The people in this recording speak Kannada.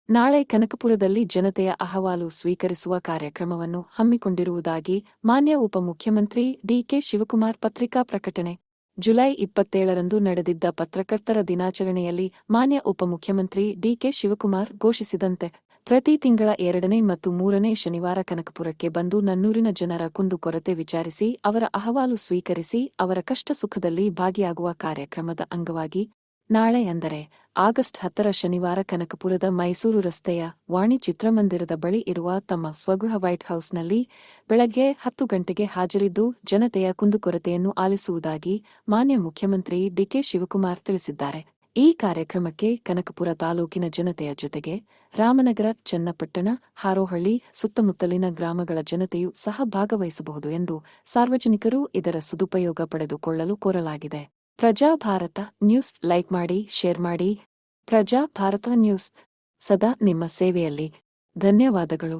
ನಾಳೆ ಕನಕಪುರದಲ್ಲಿ ಜನತೆಯ ಅಹವಾಲು ಸ್ವೀಕರಿಸುವ ಕಾರ್ಯಕ್ರಮವನ್ನು ಹಮ್ಮಿಕೊಂಡಿರುವುದಾಗಿ ಮಾನ್ಯ ಉಪಮುಖ್ಯಮಂತ್ರಿ ಡಿಕೆ ಶಿವಕುಮಾರ್ ಪತ್ರಿಕಾ ಪ್ರಕಟಣೆ. ಜುಲೈ 27ರಂದು ನಡೆದಿದ್ದ ಪತ್ರಕರ್ತರ ದಿನಾಚರಣೆಯಲ್ಲಿ ಮಾನ್ಯ ಉಪಮುಖ್ಯಮಂತ್ರಿ ಡಿಕೆ ಶಿವಕುಮಾರ್ ಘೋಷಿಸಿದಂತೆ ಪ್ರತಿ ತಿಂಗಳ 2ನೇ ಮತ್ತು 3ನೇ ಶನಿವಾರ ಕನಕಪುರಕ್ಕೆ ಬಂದು ನನ್ನೂರಿನ ಜನರ ಕುಂದುಕೊರತೆ ವಿಚಾರಿಸಿ ಅವರ ಅಹವಾಲು ಸ್ವೀಕರಿಸಿ ಅವರ ಕಷ್ಟ ಸುಖದಲ್ಲಿ ಭಾಗಿಯಾಗುವ ಕಾರ್ಯಕ್ರಮದ ಅಂಗವಾಗಿ ನಾಳೆ ಅಂದರೆ ಆಗಸ್ಟ್ 10ರ ಶನಿವಾರ ಕನಕಪುರದ ಮೈಸೂರು ರಸ್ತೆಯ ವಾಣಿ ಚಿತ್ರಮಂದಿರದ ಬಳಿ ಇರುವ ತಮ್ಮ ಸ್ವಗೃಹ ವೈಟ್ ಹೌಸ್ನಲ್ಲಿ ಬೆಳಗ್ಗೆ 10 ಗಂಟೆಗೆ ಹಾಜರಿದ್ದು ಜನತೆಯ ಕುಂದುಕೊರತೆಯನ್ನು ಆಲಿಸುವುದಾಗಿ ಮಾನ್ಯ ಮುಖ್ಯಮಂತ್ರಿ ಡಿಕೆ ಶಿವಕುಮಾರ್ ತಿಳಿಸಿದ್ದಾರೆ. ಈ ಕಾರ್ಯಕ್ರಮಕ್ಕೆ ಕನಕಪುರ ತಾಲೂಕಿನ ಜನತೆಯ ಜೊತೆಗೆ ರಾಮನಗರ, ಚನ್ನಪಟ್ಟಣ, ಹಾರೋಹಳ್ಳಿ, ಸುತ್ತಮುತ್ತಲಿನ ಗ್ರಾಮಗಳ ಜನತೆಯೂ ಸಹ ಭಾಗವಹಿಸಬಹುದು ಎಂದು ಸಾರ್ವಜನಿಕರು ಇದರ ಸದುಪಯೋಗ ಪಡೆದುಕೊಳ್ಳಲು ಕೋರಲಾಗಿದೆ. ಪ್ರಜಾ ಭಾರತ ನ್ಯೂಸ್ ಲೈಕ್ ಮಾಡಿ, ಶೇರ್ ಮಾಡಿ. ಪ್ರಜಾ ಭಾರತ ನ್ಯೂಸ್ ಸದಾ ನಿಮ್ಮ ಸೇವೆಯಲ್ಲಿ. ಧನ್ಯವಾದಗಳು.